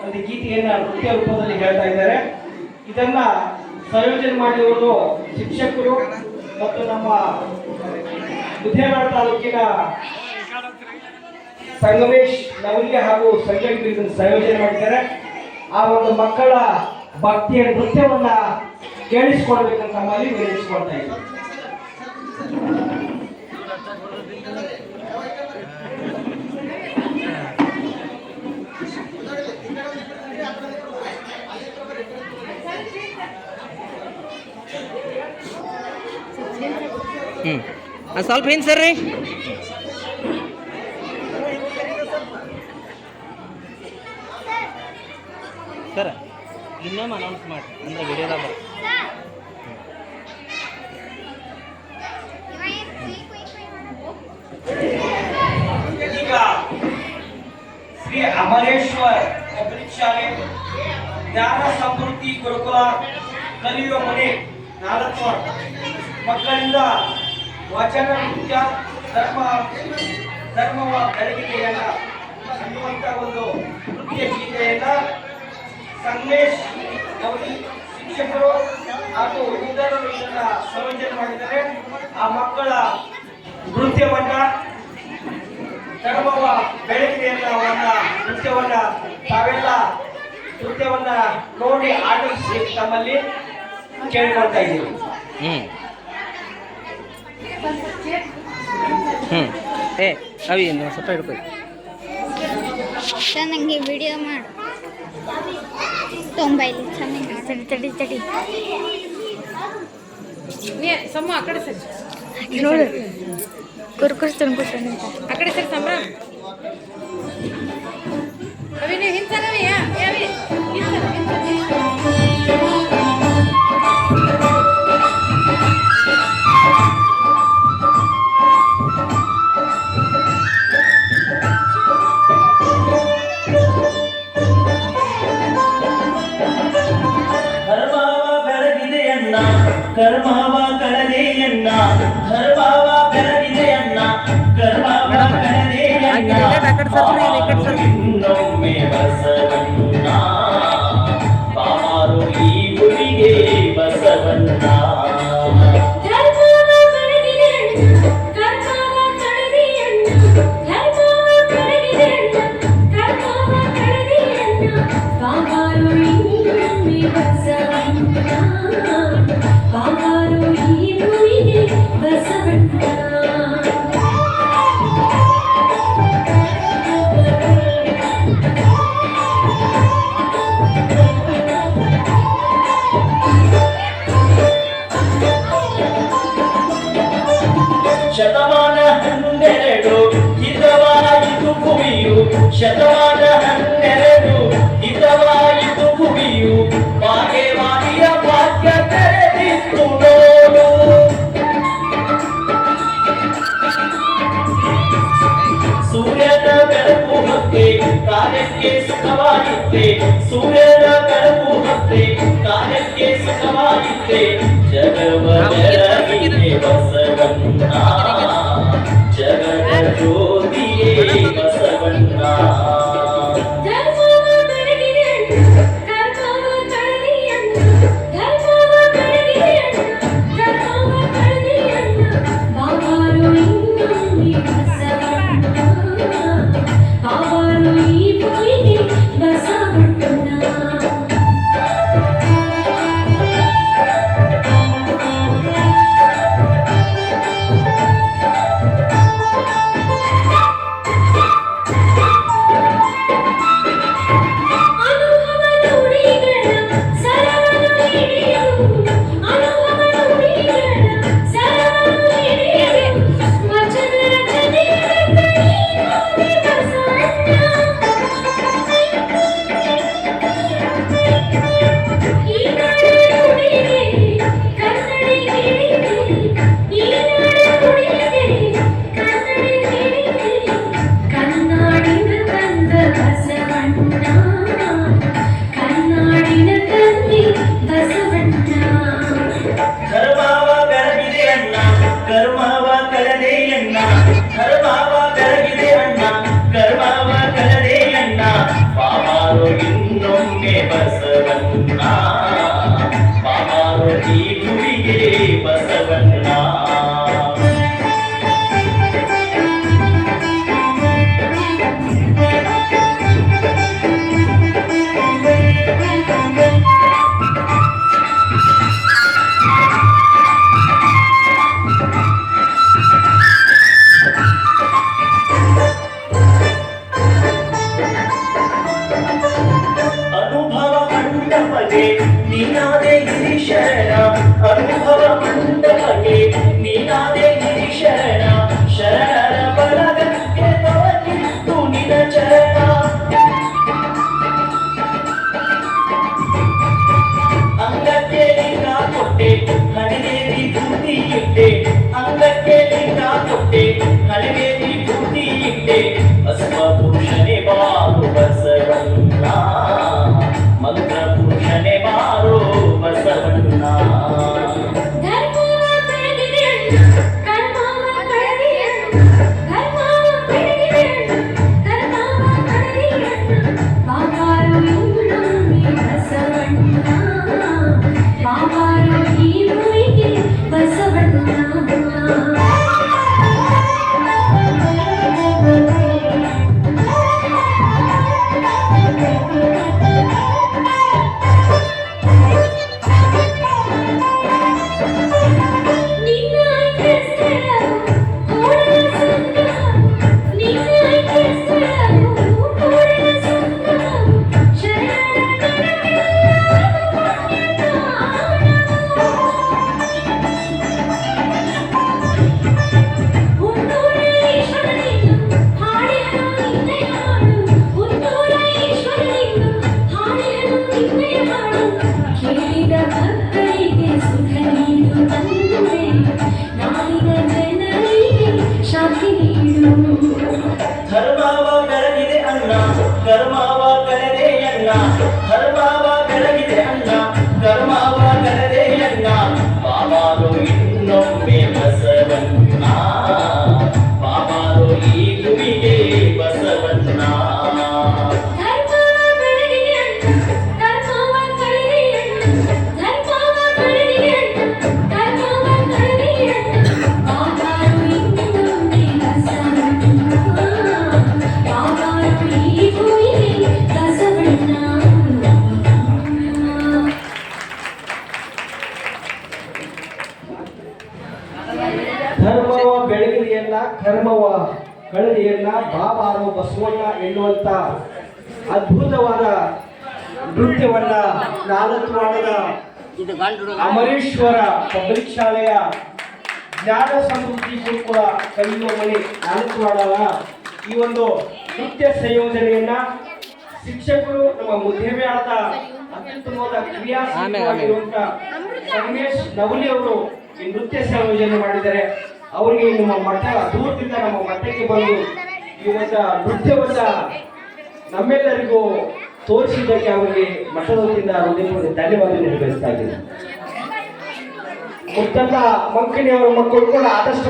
ಒಂದು ಗೀತೆಯನ್ನ ನೃತ್ಯ ರೂಪದಲ್ಲಿ ಹೇಳ್ತಾ ಇದ್ದಾರೆ. ಇದನ್ನ ಸಂಯೋಜನೆ ಮಾಡಿರುವುದು ಶಿಕ್ಷಕರು ಮತ್ತು ನಮ್ಮ ಮುದ್ದೇನಹಳ್ಳಿ ತಾಲೂಕಿನ ಸಂಗಮೇಶ್ ನವಲಿಗೆ ಹಾಗೂ ಸಂಘಟಕರು ಇದನ್ನು ಸಂಯೋಜನೆ ಮಾಡಿದ್ದಾರೆ. ಆ ಒಂದು ಮಕ್ಕಳ ಭಕ್ತಿಯ ನೃತ್ಯವನ್ನ ಕೇಳಿಸಿಕೊಡ್ಬೇಕಂತ ಮಾಡಿ ವಿನಂತಿಸಿಕೊಳ್ತಾ ಇದ್ದಾರೆ. ಸ್ವಲ್ಪ ಏನು ಸರ್ ರೀ ಸರ್ ಇನ್ನೊಮ್ಮೆ ಅನೌನ್ಸ್ ಮಾಡಿ ಅಂದ್ರೆ ವಿಡಿಯೋದಾಗ ಈಗ ಶ್ರೀ ಅಮರೇಶ್ವರ್ ಪಬ್ಲಿಕ್ ಶಾಲೆ ಜ್ಞಾನ ಸಮೃದ್ಧಿ ಗುರುಕುಲ ಕಲಿಯುವ ಮನೆ 4 ಮಕ್ಕಳಿಂದ ವಚನ ನೃತ್ಯ ಧರ್ಮವ ಬೆಳಗಿಗೆಯನ್ನ ಅನ್ನುವಂಥ ಒಂದು ನೃತ್ಯ ಗೀತೆಯನ್ನ ಸಂಗಮೇಶ್ ನವಲಿ ಶಿಕ್ಷಕರು ಹಾಗೂ ಇತರರು ಇದನ್ನ ಸಂಯೋಜನೆ ಮಾಡಿದ್ದಾರೆ. ಆ ಮಕ್ಕಳ ನೃತ್ಯವನ್ನ ಧರ್ಮವ ಬೆಳಗಿಗೆಯನ್ನ ನೃತ್ಯವನ್ನ ತಾವೆಲ್ಲ ನೃತ್ಯವನ್ನ ನೋಡಿ ಆನಂದಿಸಿ ತಮ್ಮಲ್ಲಿ ಕೇಳಿಕೊಳ್ತಾ ಇದ್ದೀವಿ. ಏ ಅವಿ ಸ್ವಲ್ಪ ಹಿಡ್ಕೊ ಚೆನ್ನಾಗಿ ವಿಡಿಯೋ ಮಾಡು ತೊಂಬೈಲಿ ಚೆನ್ನಾಗಿ ತಡಿ ತಡಿ ಸಮ್ಮ ಆ ಕಡೆ ಸರಿ ನೋಡು ಕುರ್ಕುಸ್ ತಂದ್ಬಿಟ್ಟು ಆ ಕಡೆ ಸರಿ ಸಂಭ್ರ ಅವಿ ನೀವು ಹಿಂಸನವಿ ಯಾವಿ ಕರ್ಮವ ಕಳೆದೆಯನ್ನ ಧರ್ಮವ ಬೆಳಗಿದೆಯನ್ನ ಕರ್ಮವ ಕಳೆದೆಯನ್ನ ಇನ್ನೊಮ್ಮೆ ಬಸವಣ್ಣ ಬಾರು ಈ ಗುರಿಗೆ ಬಸವಣ್ಣ ಶತಮಾನ 12 ಹಿತವಾಯಿತು ಭೂಮಿಯು ಶತಮಾನ 12 ಹಿತವಾಯಿತು ಭೂಮಿಯು ಭಾಗ್ಯವಾದಿಯ ಭಾಗ್ಯ ತೆರೆದಿತ್ತು ನೋಡು ಸೂರ್ಯನ ಬೆಳಕು ಮತ್ತೆ ಕಾರ್ಯಕ್ಕೆ ಸುಖವಾಗಿತ್ತೆ ಸೂರ್ಯನ ಬೆಳಕು ಮತ್ತೆ ಕಾರ್ಯಕ್ಕೆ ಸುಖವಾಗಿತ್ತೆ ಜಗವ ಬೆಳಗಿದೆ ಬಸವಣ್ಣ ಜಗದ ಜ್ಯೋತಿಯೇ ಬಸವಣ್ಣ ಕರ್ಮವ ಕಳೆದೆ ಅಣ್ಣ ಧರ್ಮವ ಬೆಳಗಿದೆ ಅಣ್ಣ ಕರ್ಮವ ಕಳೆದೆ ಅಣ್ಣ ಬಾಬಾರು ಇನ್ನೊಮ್ಮೆ ಬಸವಣ್ಣ ಬಾರೋ ಈ ಭೂಮಿಗೆ ಬಸವಣ್ಣ ಅನುಭವ ಮಂಟಪಗೆ ನೀನಾದೆ ಗಿರಿಶರಣ ಅನುಭವ ಮಂಟಪಗೆ ನೀನಾದೆ ಗಿರಿಶರಣ ಶರಣರ ಬಳಗಕ್ಕೆ ತೊಡಗಿತ್ತು ನಿನ ಚರಣ ಅಂಗಕ್ಕೆ ಲಿಂಗ ಕೊಟ್ಟೆ ಹಣೆಗೆ ವಿಭೂತಿ ಇಟ್ಟೆ ಅಂಗಕ್ಕೆ ಲಿಂಗ ಕೊಟ್ಟೆ ಹಣೆಗೆ ವಿಭೂತಿ ಇಟ್ಟೆ ಅಸ್ಮಭೂಷಣೆ ಬಾರು ಬಸವಣ್ಣ ಮಂತ್ರ ಭೂಷಣೆ ಬಾರೋ ಬಸವಣ್ಣ ಧರ್ಮವ ಬೆಳಗಿದೆ ಅಣ್ಣ ಕರ್ಮವ ಕಳೆದೆ ಅಣ್ಣ ಧರ್ಮವ ಬೆಳಗಿದೆ ಅಣ್ಣ ಕರ್ಮವ ಕಳೆದೆ ಅಣ್ಣ ಬಾಬಾರು ಇನ್ನೊಮ್ಮೆ ಬಸವಣ್ಣ ಬಾಬಾರು ಈ ಭೂಮಿಗೆ ಬಸವಣ್ಣ ಧರ್ಮವ ಬೆಳಗಿದೆಯಲ್ಲ ಕರ್ಮವ ಕಳೆದೆಯಲ್ಲ ಬಾಬಾರೋ ಬಸವಣ್ಣ ಎನ್ನುವಂತ ಅದ್ಭುತವಾದ ನೃತ್ಯವನ್ನ ನಾಲ್ಕವಾಡದ ಇದು ಗಂಡು ಅಮರೇಶ್ವರ ಪಬ್ಲಿಕ್ ಶಾಲೆಯ ಜ್ಞಾನ ಸಮೃದ್ಧಿ ಗುರುಕುಲ ಕಲಿಯುವ ಮನೆ ನಾಲ್ಕವಾಡದ ಈ ಒಂದು ನೃತ್ಯ ಸಂಯೋಜನೆಯನ್ನ ಶಿಕ್ಷಕರು ನಮ್ಮ ಮುದ್ದೇಬಿಹಾಳದ ಅತ್ಯುತ್ತಮವಾದ ಕ್ರಿಯಾಶೀಲವಾಗಿರುವಂತ ಸಂಗಮೇಶ್ ನವಲಿ ಅವರು ಈ ನೃತ್ಯ ಸಂಯೋಜನೆ ಮಾಡಿದ್ದಾರೆ. ಅವರಿಗೆ ನಮ್ಮ ಮಠ ದೂರದಿಂದ ನಮ್ಮ ಮಠಕ್ಕೆ ಬಂದು ಈ ಒಂದು ನೃತ್ಯವನ್ನ ನಮ್ಮೆಲ್ಲರಿಗೂ ತೋರಿಸಿದ್ದಕ್ಕೆ ಅವರಿಗೆ ಮಠದ ವತಿಯಿಂದ ಹೃದಯಪೂರ್ವಕ ಧನ್ಯವಾದ ನಿರ್ವಹಿಸ್ತಾ ಇದ್ದೀನಿ. ಮುತ್ತಲ್ಲ ಮಂಕಣಿಯವರ ಮಕ್ಕಳು ಕೂಡ ಆದಷ್ಟು